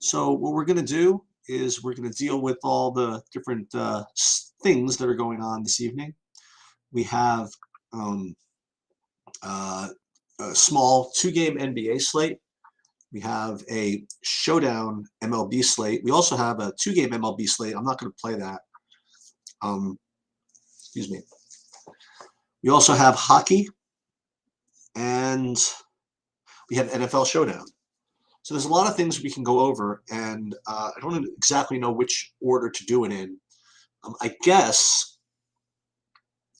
So what we're going to do is we're going to deal with all the different things that are going on this evening. We have um, uh, a small two-game NBA slate. We have a showdown MLB slate. We also have a two-game MLB slate. I'm not going to play that. Excuse me. We also have hockey, and we have NFL showdown. So there's a lot of things we can go over, and I don't exactly know which order to do it in. I guess,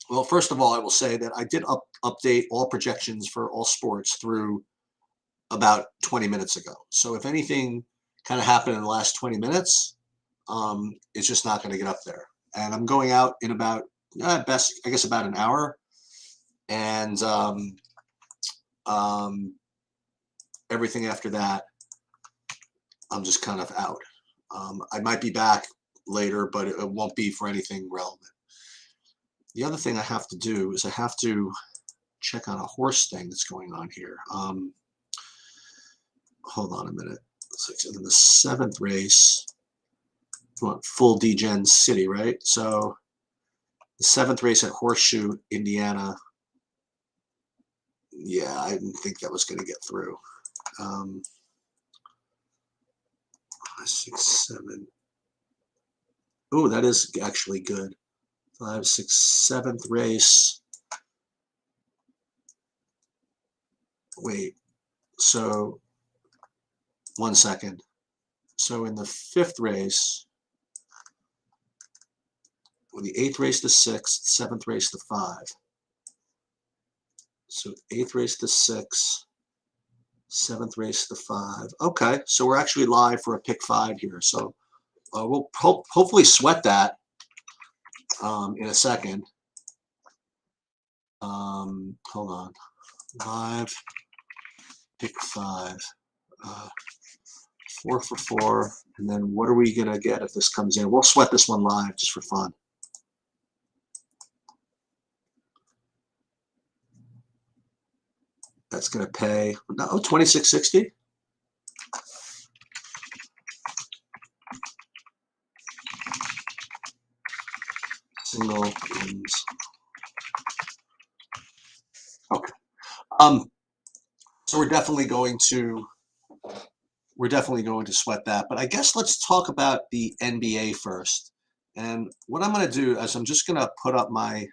well, first of all, I will say that I did update all projections for all sports through about 20 minutes ago. So if anything kind of happened in the last 20 minutes, it's just not going to get up there. And I'm going out in about, best, I guess, about an hour. And everything after that, I'm just kind of out. I might be back later, but it won't be for anything relevant. The other thing I have to do is I have to check on a horse thing that's going on here. Hold on a minute. So in the seventh race, you want full DGen city, right? So the seventh race at Horseshoe, Indiana. Yeah, I didn't think that was going to get through. 6, 7. Oh, that is actually good. 5, 6, 7th race. Wait, so 1 second. So in the 5th race, well, the 8th race to 6th, 7th race to 5. So 8th race to 6, 7th race to 5. Okay, so we're actually live for a pick 5 here. So we'll hopefully sweat that in a second. Hold on. Live pick 5. 4 for 4. And then what are we going to get if this comes in? We'll sweat this one live just for fun. That's going to pay, no, $26.60. Single wins. Okay. So we're definitely going to sweat that. But I guess let's talk about the NBA first. And what I'm going to do is I'm just going to put up my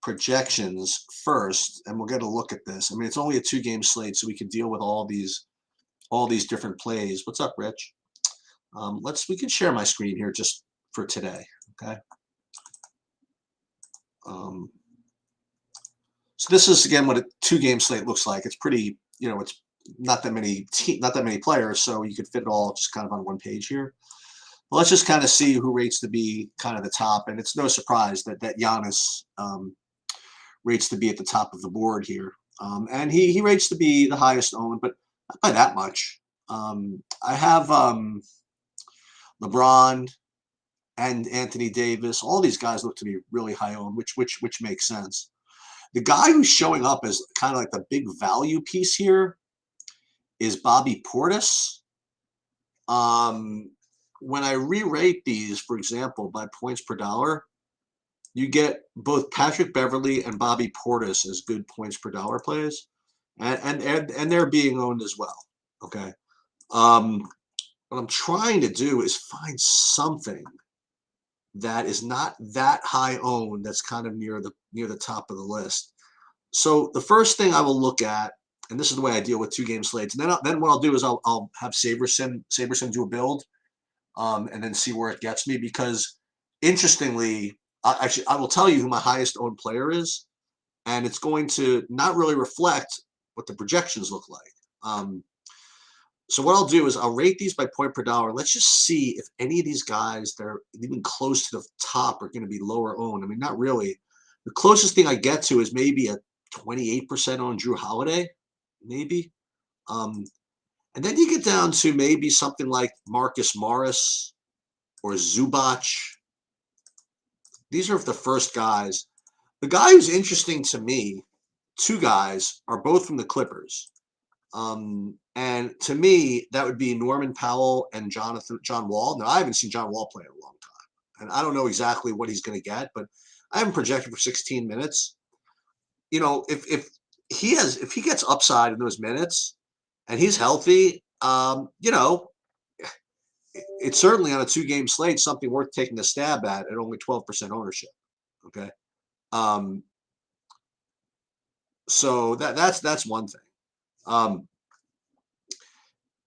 projections first, and we'll get a look at this. I mean, it's only a 2-game slate, so we can deal with all these different plays. What's up, Rich? We can share my screen here just for today. Okay. So this is again what a 2-game slate looks like. It's pretty, it's not that many players, so you could fit it all just kind of on one page here. But let's just kind of see who rates to be kind of the top, and it's no surprise that Giannis rates to be at the top of the board here, and he rates to be the highest owned, but not by that much. I have LeBron and Anthony Davis. All these guys look to be really high owned, which makes sense. The guy who's showing up as kind of like the big value piece here is Bobby Portis. When I re-rate these, for example, by points per dollar, you get both Patrick Beverley and Bobby Portis as good points per dollar plays, and they're being owned as well. Okay. What I'm trying to do is find something that is not that high owned, that's kind of near the top of the list. So the first thing I will look at, and this is the way I deal with 2-game slates, and then what I'll do is I'll have Saberson do a build, and then see where it gets me, because interestingly, I will tell you who my highest owned player is, and it's going to not really reflect what the projections look like. So what I'll do is I'll rate these by point per dollar. Let's just see if any of these guys that are even close to the top are going to be lower owned. I mean, not really. The closest thing I get to is maybe a 28% on Drew Holiday, maybe. And then you get down to maybe something like Marcus Morris or Zubac. These are the first guys. The guy who's interesting to me, 2 guys, are both from the Clippers. And to me, that would be Norman Powell and John Wall. Now, I haven't seen John Wall play in a long time, and I don't know exactly what he's going to get, but I haven't projected for 16 minutes. If he gets upside in those minutes and he's healthy, it's certainly on a 2-game slate something worth taking a stab at only 12% ownership. Okay, um, so that's one thing.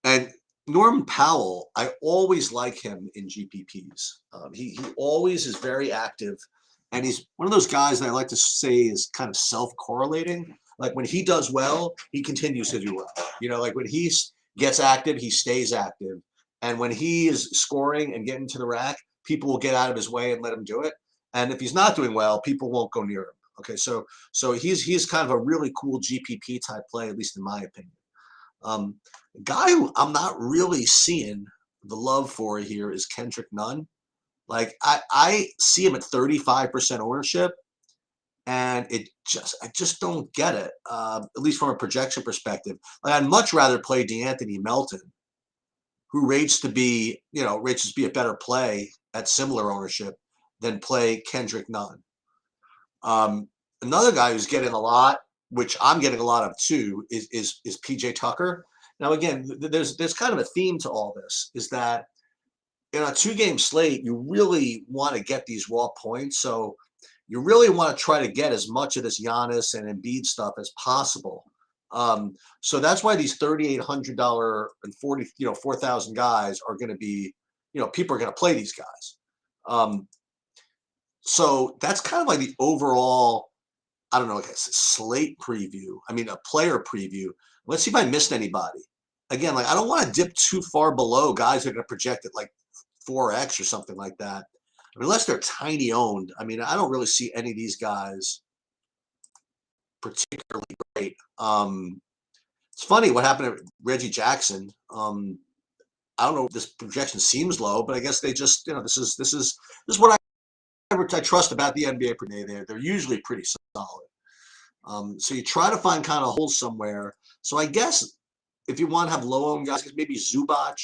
And Norman Powell, I always like him in GPPs. He always is very active, and he's one of those guys that I like to say is kind of self-correlating. Like when he does well, he continues to do well. Like when he gets active, he stays active, and when he is scoring and getting to the rack, people will get out of his way and let him do it. And if he's not doing well, people won't go near him. Okay, so he's kind of a really cool GPP type play, at least in my opinion. A guy who I'm not really seeing the love for here is Kendrick Nunn. Like I see him at 35% ownership, and I just don't get it. At least from a projection perspective. Like I'd much rather play DeAnthony Melton, who rates to be a better play at similar ownership than play Kendrick Nunn. Another guy who's getting a lot, which I'm getting a lot of too, is PJ Tucker. Now, again, there's kind of a theme to all this, is that in a 2-game slate, you really want to get these raw points. So you really want to try to get as much of this Giannis and Embiid stuff as possible. So that's why these $3,800 and 4,000 guys are going to be, people are going to play these guys. So that's kind of like the overall, I don't know, like a slate preview. I mean, a player preview. Let's see if I missed anybody. Again, like I don't want to dip too far below guys that are going to project it like 4x or something like that. I mean, unless they're tiny owned. I mean, I don't really see any of these guys particularly great. It's funny what happened to Reggie Jackson. I don't know. This projection seems low, but I guess they just, this is what I trust about the NBA per day. They're usually pretty solid. So you try to find kind of holes somewhere. So I guess if you want to have low-owned guys, maybe Zubac,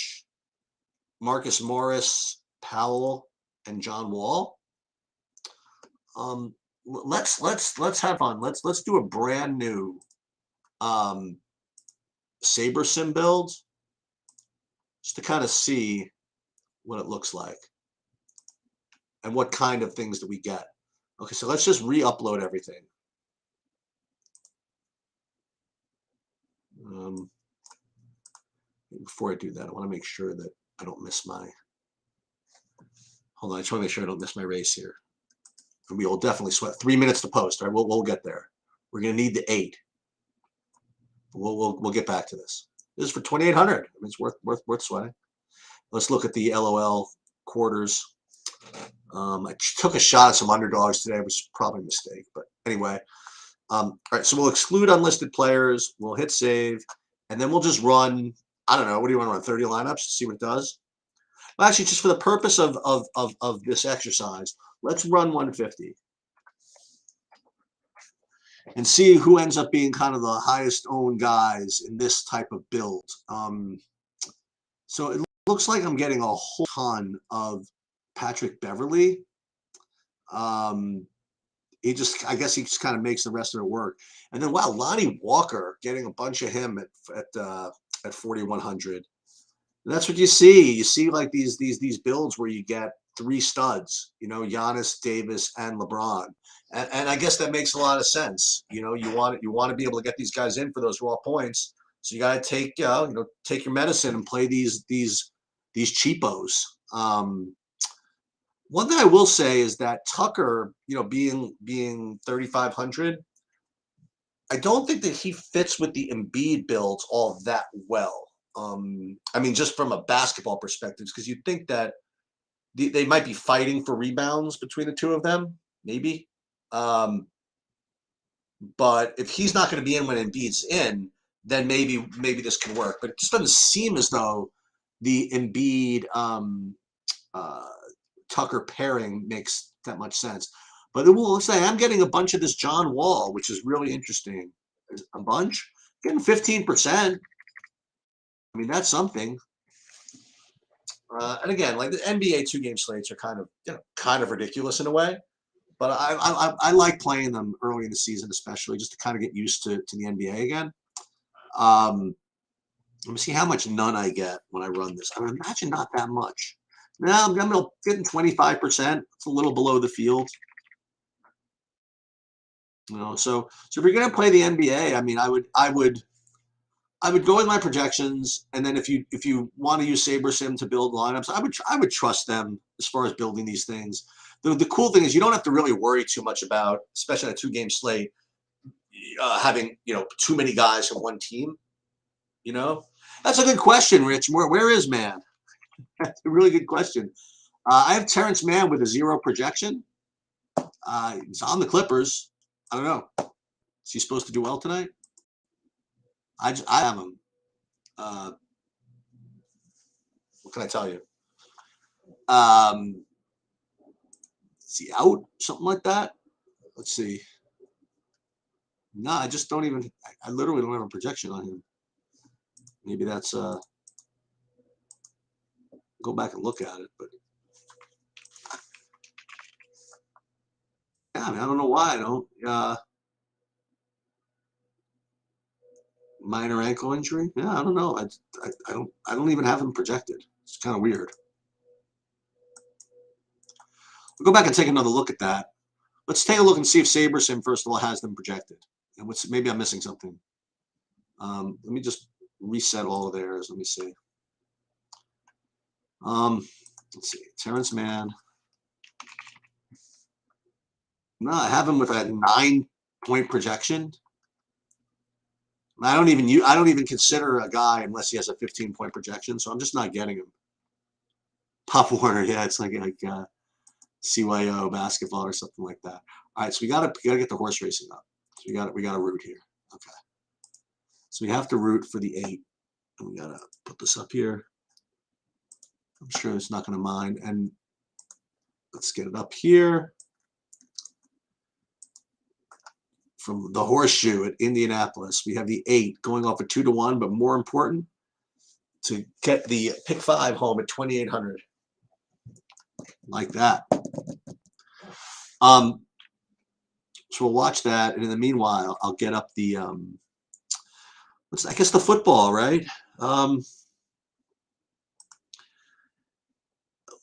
Marcus Morris, Powell, and John Wall. Let's have fun. Let's do a brand new Saber Sim build just to kind of see what it looks like and what kind of things that we get. Okay, so let's just re-upload everything. Before I do that, I want to make sure that I don't miss my. Hold on, I just want to make sure I don't miss my race here. And we will definitely sweat. 3 minutes to post. All right, we'll get there. We're going to need the 8. We'll get back to this. This is for 2,800. I mean, it's worth sweating. Let's look at the LOL quarters. I took a shot at some underdogs today, which is probably a mistake. But anyway, all right. So we'll exclude unlisted players. We'll hit save, and then we'll just run. I don't know. What do you want to run? 30 lineups to see what it does. Well, actually, just for the purpose of this exercise, let's run 150 and see who ends up being kind of the highest owned guys in this type of build. So it looks like I'm getting a whole ton of Patrick Beverly. I guess he just kind of makes the rest of it work. And then, wow, Lonnie Walker, getting a bunch of him at 4,100. That's what you see. You see like these builds where you get 3 studs, Giannis, Davis, and LeBron. And I guess that makes a lot of sense. You want to be able to get these guys in for those raw points. So you got to take your medicine and play these cheapos. One thing I will say is that Tucker, being 3,500, I don't think that he fits with the Embiid builds all that well. I mean, just from a basketball perspective, because you'd think that they might be fighting for rebounds between the two of them, maybe. But if he's not going to be in when Embiid's in, then maybe this can work. But it just doesn't seem as though the Embiid Tucker pairing makes that much sense. But it will say I'm getting a bunch of this John Wall, which is really interesting. A bunch. Getting 15%. I mean, that's something. And again, like the NBA 2-game slates are kind of kind of ridiculous in a way. But I like playing them early in the season, especially just to kind of get used to the NBA again. Um, Let me see how much none I get when I run this. I would imagine not that much. No, I'm getting 25%. It's a little below the field. So if you're going to play the NBA, I mean, I would go with my projections, and then if you want to use SaberSim to build lineups, I would trust them as far as building these things. The cool thing is you don't have to really worry too much about, especially on a 2-game slate, having too many guys from one team. That's a good question, Rich. Where is Man? That's a really good question. I have Terrence Mann with a 0 projection. He's on the Clippers. I don't know. Is he supposed to do well tonight? I have him. Uh, what can I tell you? Is he out? Something like that? Let's see. No, I just don't even. I literally don't have a projection on him. Maybe that's go back and look at it, but yeah, I mean, I don't know why I don't. Minor ankle injury. Yeah, I don't know. I don't even have him projected. It's kind of weird. We'll go back and take another look at that. Let's take a look and see if SaberSim first of all has them projected. And maybe I'm missing something. Let me just reset all of theirs. Let me see. Let's see. Terrence Mann. No, I have him with a 9-point projection. I don't even consider a guy unless he has a 15-point projection, so I'm just not getting him. Pop Warner, yeah, it's like CYO basketball or something like that. All right, so we gotta get the horse racing up. So we got to root here. Okay. So we have to root for the 8, and we gotta put this up here. I'm sure it's not gonna mind. And let's get it up here. From the horseshoe at Indianapolis, we have the 8 going off a 2-1, but more important, to get the pick 5 home at 2,800. Like that. So we'll watch that, and in the meanwhile, I'll get up the I guess the football, right?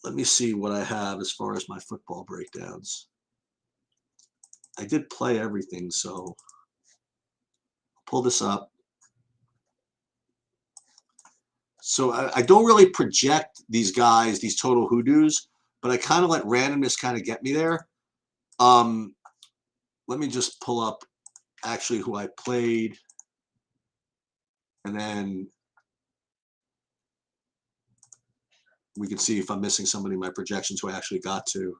Let me see what I have as far as my football breakdowns. I did play everything, so I'll pull this up. So I don't really project these guys, these total hoodoos, but I kind of let randomness kind of get me there. Let me just pull up actually who I played, and then we can see if I'm missing somebody in my projections who I actually got to.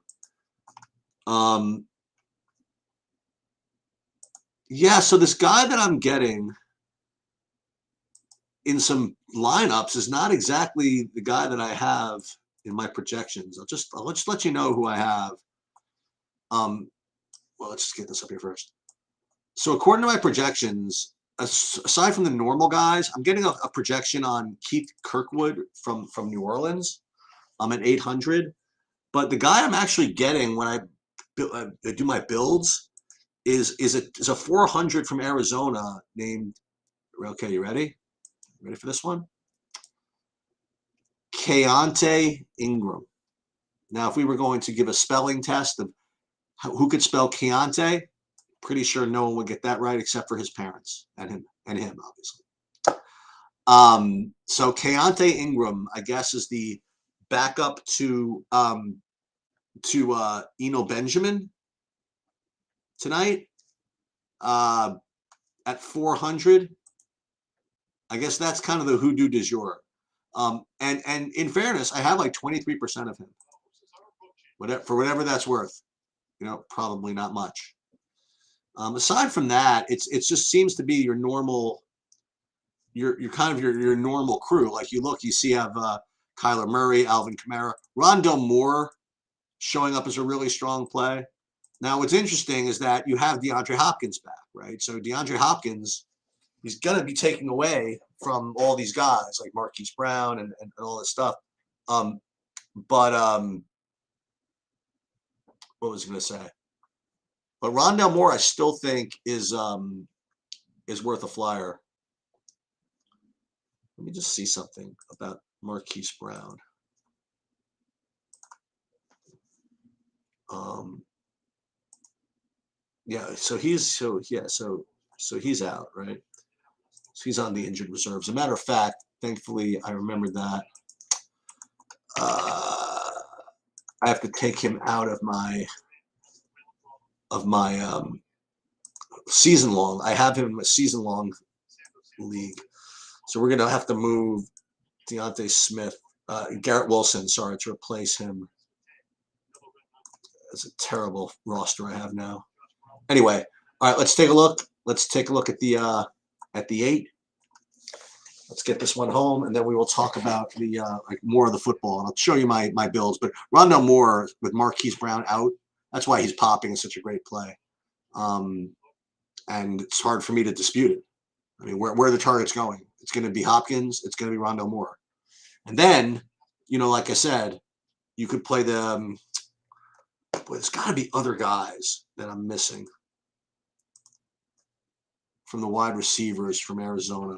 Yeah, so this guy that I'm getting in some lineups is not exactly the guy that I have in my projections. I'll just let you know who I have. Well, let's just get this up here first. So according to my projections, aside from the normal guys, I'm getting a projection on Keith Kirkwood from New Orleans. I'm at 800. But the guy I'm actually getting when I do my builds is a 400 from Arizona named. Okay, you ready? Ready for this one? Keontae Ingram. Now, if we were going to give a spelling test of who could spell Keontae, pretty sure no one would get that right except for his parents and him, obviously. So Keontae Ingram, I guess, is the backup to Eno Benjamin tonight at 400. I guess that's kind of the hoodoo du jour. And in fairness, I have like 23% of him. For whatever that's worth. Probably not much. Aside from that, it just seems to be your normal, your kind of your normal crew. Like you see, you have Kyler Murray, Alvin Kamara, Rondell Moore showing up as a really strong play. Now, what's interesting is that you have DeAndre Hopkins back, right? So DeAndre Hopkins he's going to be taking away from all these guys like Marquise Brown and all this stuff. But what was I going to say? But Rondell Moore, I still think is worth a flyer. Let me just see something about Marquise Brown. Yeah, so he's out, right? So he's on the injured reserve. As a matter of fact, thankfully, I remembered that. I have to take him out of my season long. I have him in a season long league, so we're gonna have to move Deontay Smith, Garrett Wilson, sorry, to replace him. It's a terrible roster I have now. Anyway, all right, let's take a look. Let's take a look at the 8. Let's get this one home, and then we will talk about the like more of the football, and I'll show you my builds. But Rondell Moore with Marquise Brown out, that's why he's popping. It's such a great play, and it's hard for me to dispute it. I mean, where the target's going, it's going to be Hopkins, it's going to be Rondell Moore, and then like I said, you could play the. But there's got to be other guys that I'm missing from the wide receivers from Arizona.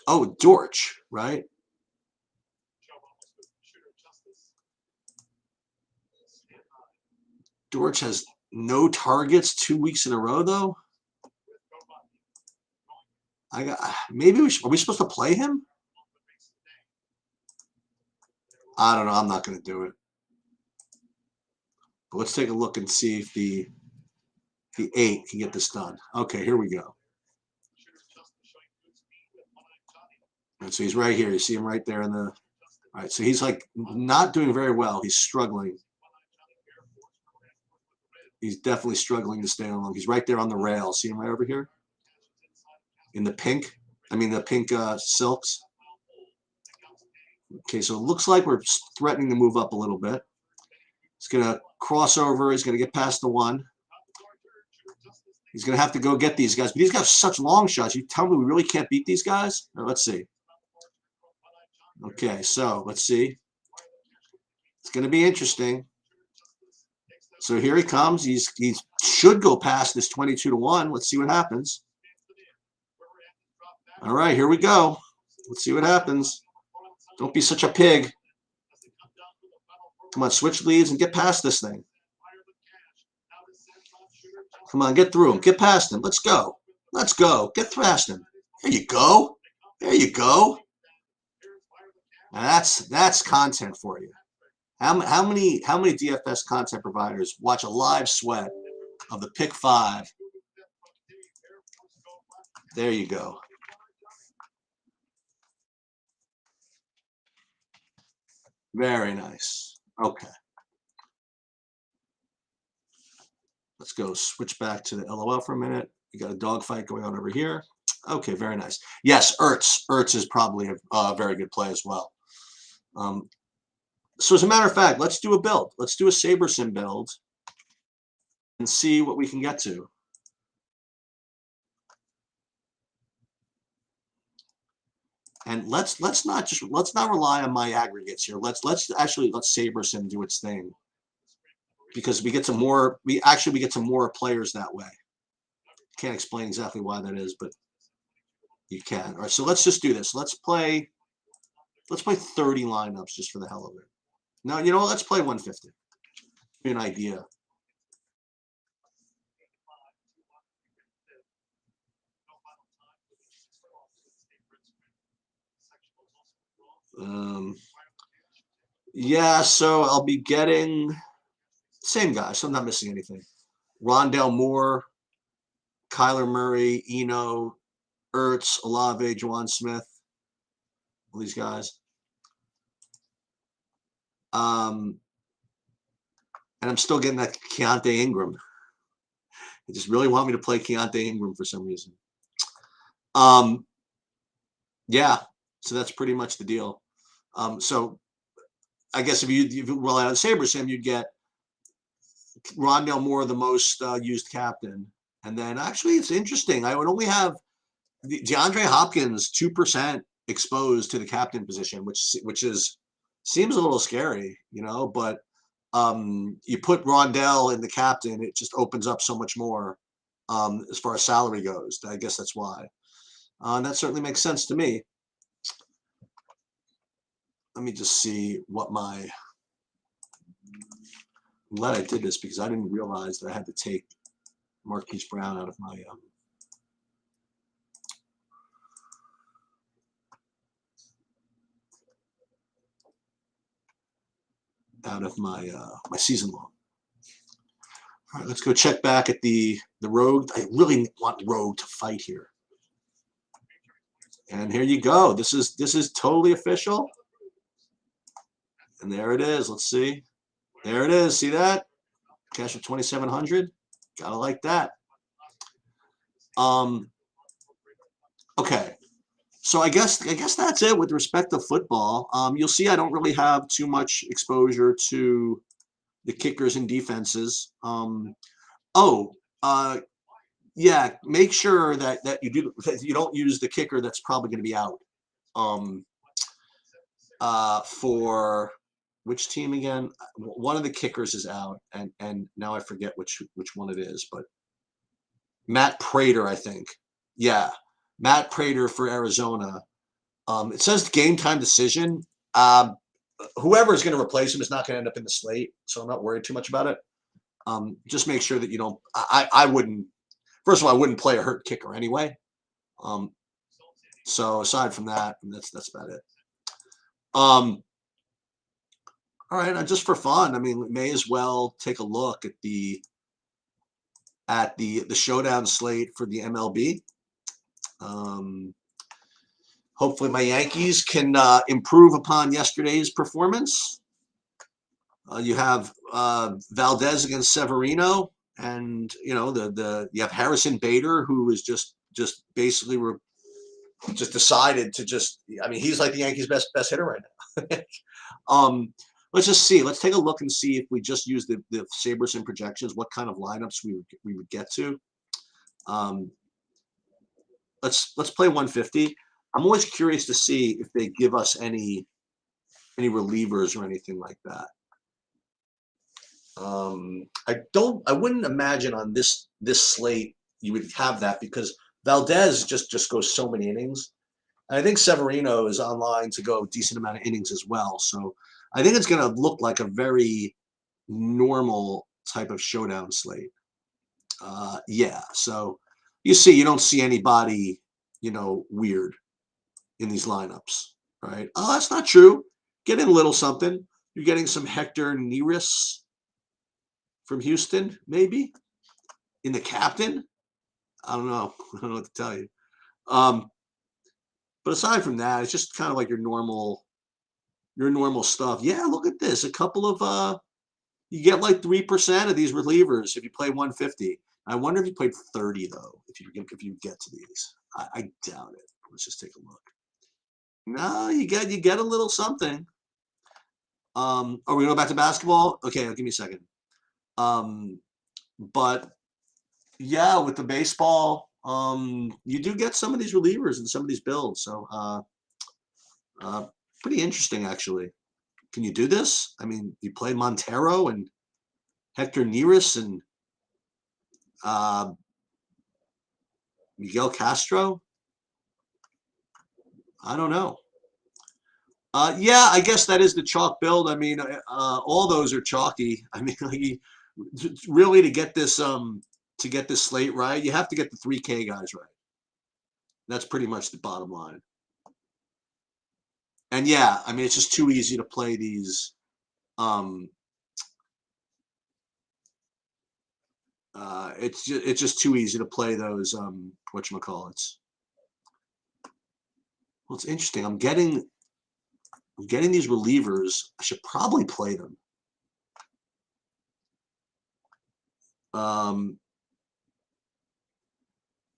Oh, Dortch, right? Dortch has no targets 2 weeks in a row, though. Maybe are we supposed to play him? I don't know. I'm not going to do it. But let's take a look and see if the 8 can get this done. Okay, here we go. And so he's right here. You see him right there in the. All right, so he's like not doing very well. He's struggling. He's definitely struggling to stay along. He's right there on the rail. See him right over here? In the pink. I mean, the pink silks. Okay, so it looks like we're threatening to move up a little bit. He's going to cross over. He's going to get past the 1. He's going to have to go get these guys. But these guys are such long shots. You tell me we really can't beat these guys? Let's see. Okay, so let's see. It's going to be interesting. So here he comes. He should go past this 22-1. Let's see what happens. All right, here we go. Let's see what happens. Don't be such a pig. Come on, switch leads and get past this thing. Come on, get through him. Get past him. Let's go. Let's go. Get past him. There you go. There you go. Now that's content for you. How many DFS content providers watch a live sweat of the pick 5? There you go. Very nice. Okay. Let's go switch back to the LOL for a minute. You got a dogfight going on over here. Okay, very nice. Yes, Ertz. Ertz is probably a very good play as well. So as a matter of fact, let's do a build. Let's do a SaberSim build and see what we can get to. And let's not rely on my aggregates here. Let's SaberSim do its thing, because we get some more. We get some more players that way. Can't explain exactly why that is, but you can. All right, so let's just do this. Let's play 30 lineups just for the hell of it. No, you know what? Let's play 150. Give me an idea. Yeah, so I'll be getting same guy, so I'm not missing anything. Rondell Moore, Kyler Murray, Eno, Ertz, Olave, Juwan Smith, all these guys. And I'm still getting that Keontae Ingram. They just really want me to play Keontae Ingram for some reason. Yeah, so that's pretty much the deal. So I guess if you rely on SaberSim, you'd get Rondell Moore, the most used captain, And then actually, it's interesting. I would only have DeAndre Hopkins 2% exposed to the captain position, which is seems a little scary, you know. But you put Rondell in the captain, it just opens up so much more as far as salary goes. I guess that's why. And that certainly makes sense to me. Let me just see what my. I'm glad I did this because I didn't realize that I had to take Marquise Brown out of my my season long. All right, let's go check back at the Rogue. I really want Rogue to fight here. And here you go. This is totally official. And there it is. Let's see. There it is. See that? Cash at 2,700. Gotta like that. Okay. So I guess that's it with respect to football. You'll see I don't really have too much exposure to the kickers and defenses. Yeah, make sure that you don't use the kicker that's probably going to be out. For which team again? One of the kickers is out, and now I forget which one it is, but Matt Prater, I think. Yeah, Matt Prater for Arizona. It says game time decision. Whoever is going to replace him is not going to end up in the slate, so I'm not worried too much about it. Just make sure that you don't. I wouldn't. First of all, I wouldn't play a hurt kicker anyway. So aside from that, that's about it. All right, just for fun, I mean, we may as well take a look at the showdown slate for the MLB. Hopefully, my Yankees can improve upon yesterday's performance. You have Valdez against Severino, and you know you have Harrison Bader, who is just basically just decided to just. I mean, he's like the Yankees' best hitter right now. Let's just see. Let's take a look and see if we just use the Sabres and projections, what kind of lineups we would get to. Let's play 150. I'm always curious to see if they give us any relievers or anything like that. I wouldn't imagine on this slate you would have that because Valdez just goes so many innings. And I think Severino is online to go a decent amount of innings as well. So I think it's going to look like a very normal type of showdown slate. Yeah. So you don't see anybody, weird in these lineups, right? Oh, that's not true. Getting a little something. You're getting some Hector Neris from Houston, maybe in the captain. I don't know. I don't know what to tell you. But aside from that, it's just kind of like your normal stuff. Yeah, look at this. A couple of you get like 3% of these relievers if you play 150. I wonder if you played 30 though. If you get to these, I doubt it. Let's just take a look. No, you get a little something. Are we going back to basketball? Okay, give me a second. But yeah, with the baseball, you do get some of these relievers and some of these builds. So pretty interesting actually. Can you do this? I mean, you play Montero and Hector Neris and Miguel Castro. I don't know. Yeah, I guess that is the chalk build. I mean, all those are chalky. I mean, really to get this slate right, you have to get the 3K guys right. That's pretty much the bottom line. And yeah, I mean, it's just too easy to play these. It's just too easy to play those. Whatchamacallits. Well, it's interesting. I'm getting these relievers. I should probably play them.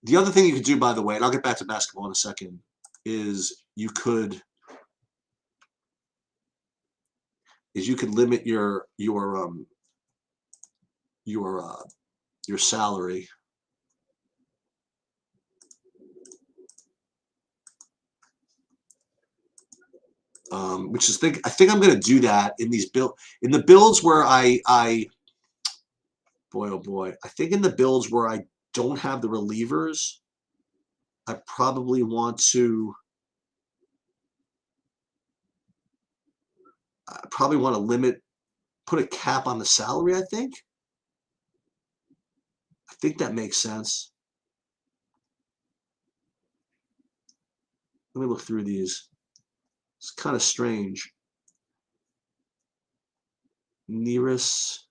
The other thing you could do, by the way, and I'll get back to basketball in a second, is you could limit your salary. which is I think I'm going to do that in the builds where boy oh boy, I think in the builds where I don't have the relievers, I probably want to limit, put a cap on the salary. I think that makes sense. Let me look through these. It's kind of strange. Nearest.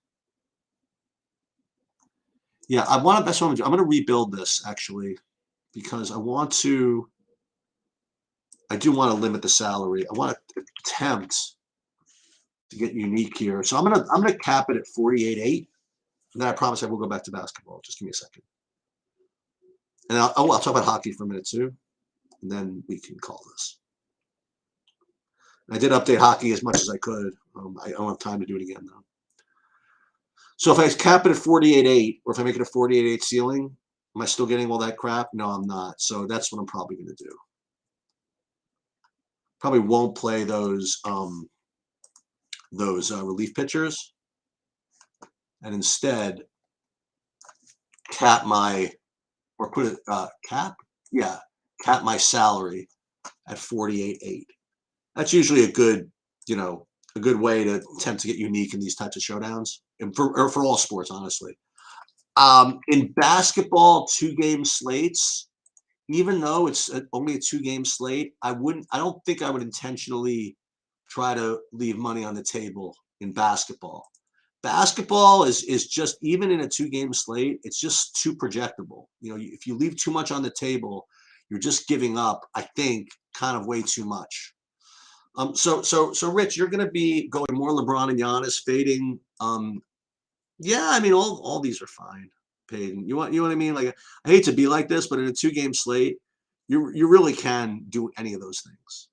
Yeah, that's what I'm going to do. I'm going to rebuild this actually because I do want to limit the salary. I want to attempt to get unique here. So I'm gonna cap it at 48.8. And then I promise I will go back to basketball. Just give me a second. And I'll talk about hockey for a minute too. And then we can call this. I did update hockey as much as I could. I don't have time to do it again though. So if I cap it at 48.8, or if I make it a 48.8 ceiling, am I still getting all that crap? No, I'm not. So that's what I'm probably going to do. Probably won't play those relief pitchers, and instead cap my, or put it cap my salary at 48.8. That's usually a good way to attempt to get unique in these types of showdowns, and for all sports, honestly. In basketball, 2-game slates, even though it's only a 2-game slate, I don't think I would intentionally try to leave money on the table in basketball. Basketball is just, even in a 2-game slate, it's just too projectable. If you leave too much on the table, you're just giving up, I think, kind of way too much. So Rich, you're going to be going more LeBron and Giannis, fading. Yeah, I mean, all these are fine. Payton, you know what I mean? Like, I hate to be like this, but in a 2-game slate, you really can do any of those things.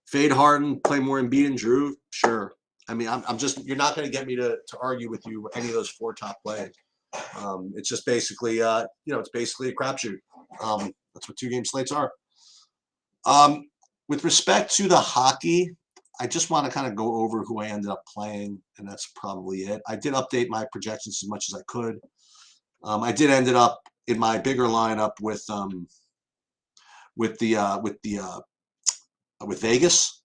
Fade Harden, play more Embiid and Drew, sure. I mean, I'm just, you're not going to get me to argue with you any of those 4 top plays. It's just basically, it's basically a crapshoot. That's what 2-game slates are. With respect to the hockey, I just want to kind of go over who I ended up playing, and that's probably it. I did update my projections as much as I could. I did ended up in my bigger lineup with Vegas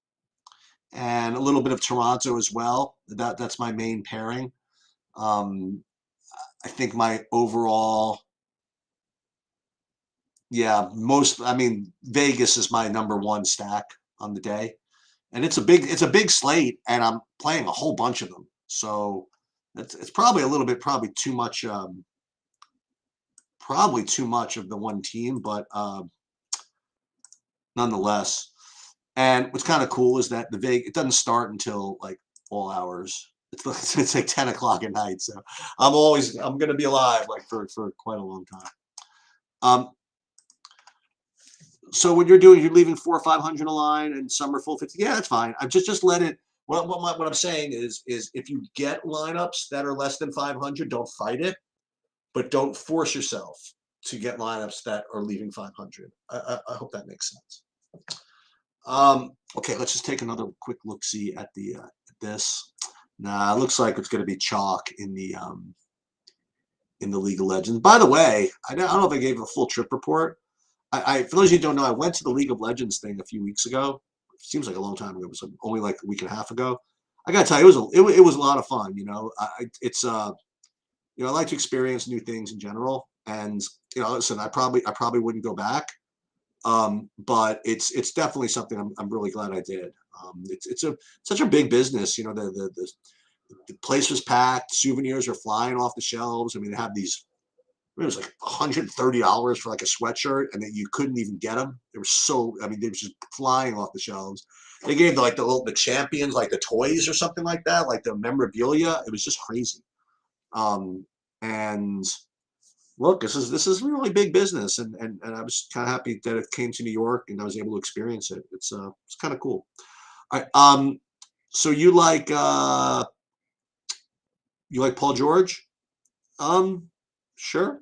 and a little bit of Toronto as well. That's my main pairing. I think my overall, Vegas is my #1 stack on the day. And it's a big slate, and I'm playing a whole bunch of them. So it's probably too much, of the one team, but nonetheless. And what's kind of cool is that it doesn't start until like all hours. It's like 10 o'clock at night. So I'm going to be alive like for quite a long time. So what you're doing, you're leaving 400 or 500 a line, and some are full 50. Yeah, that's fine. I've just let it. What I'm saying is if you get lineups that are less than 500, don't fight it, but don't force yourself to get lineups that are leaving 500. I hope that makes sense. Okay, let's just take another quick look-see at this. Nah, it looks like it's going to be chalk in the League of Legends. By the way, I don't know if I gave a full trip report. For those of you who don't know, I went to the League of Legends thing a few weeks ago. It seems like a long time ago. It was only like a week and a half ago. I gotta tell you, it was a lot of fun. I like to experience new things in general, and listen, I probably wouldn't go back, but it's definitely something I'm really glad I did. It's such a big business. The place was packed. Souvenirs are flying off the shelves. I mean, they have these. It was like $130 for like a sweatshirt, and then you couldn't even get them. They were just flying off the shelves. They gave the champions like the toys or something like that, like the memorabilia. It was just crazy. And look, this is really big business, and I was kind of happy that it came to New York and I was able to experience it. It's kind of cool. All right. So you like Paul George? Sure.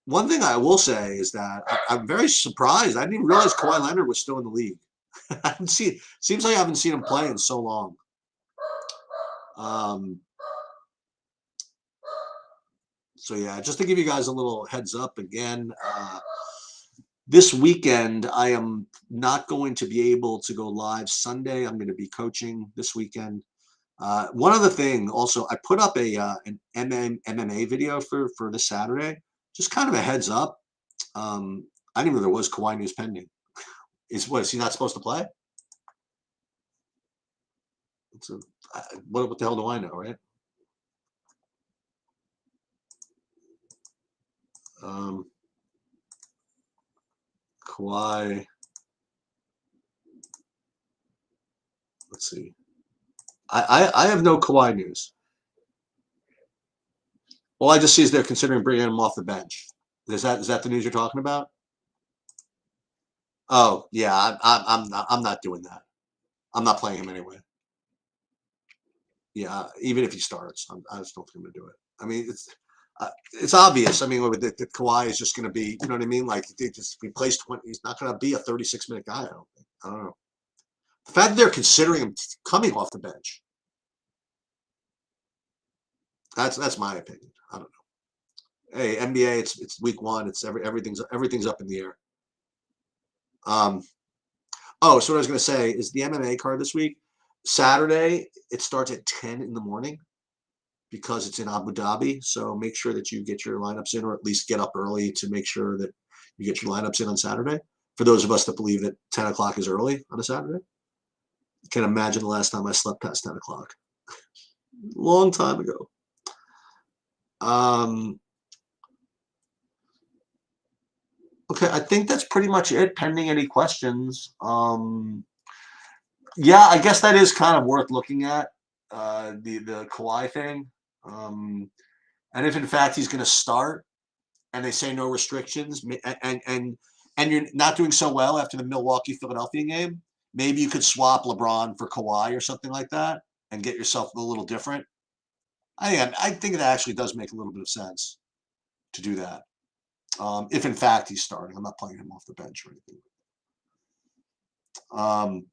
one thing I will say is that I'm very surprised. I didn't even realize Kawhi Leonard was still in the league. I haven't seen. Seems like I haven't seen him play in so long. Um, so yeah, just to give you guys a little heads up again. This weekend, I am not going to be able to go live Sunday. I'm going to be coaching this weekend. One other thing, also, I put up an MMA video for this Saturday. Just kind of a heads up. I didn't know there was Kawhi news pending. Is he not supposed to play? It's a, what the hell do I know, right? Kawhi. Let's see. I have no Kawhi news. All I just see is they're considering bringing him off the bench. Is that the news you're talking about? Oh yeah, I'm not doing that. I'm not playing him anyway. Yeah, even if he starts, I just don't think I'm gonna do it. I mean, it's obvious. I mean, the Kawhi is just gonna be, you know what I mean? Like, he plays 20. He's not gonna be a 36-minute guy. I don't think. I don't know. The fact that they're considering him coming off the bench. That's my opinion. I don't know. Hey, NBA, it's week one. It's everything's up in the air. Um, oh, so what I was gonna say is the MMA card this week. Saturday, it starts at 10 in the morning because it's in Abu Dhabi. So make sure that you get your lineups in, or at least get up early to make sure that you get your lineups in on Saturday. For those of us that believe that 10 o'clock is early on a Saturday, I can't imagine the last time I slept past 10 o'clock. Long time ago. Okay, I think that's pretty much it, pending any questions. Yeah, I guess that is kind of worth looking at, the Kawhi thing. And if in fact he's going to start, and they say no restrictions, and you're not doing so well after the Milwaukee Philadelphia game, maybe you could swap LeBron for Kawhi or something like that, and get yourself a little different. I think it actually does make a little bit of sense to do that. If in fact he's starting, I'm not playing him off the bench or anything. Um,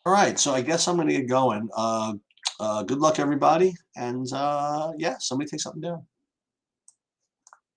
all right, so I guess I'm going to get going. Good luck, everybody, and yeah, somebody take something down.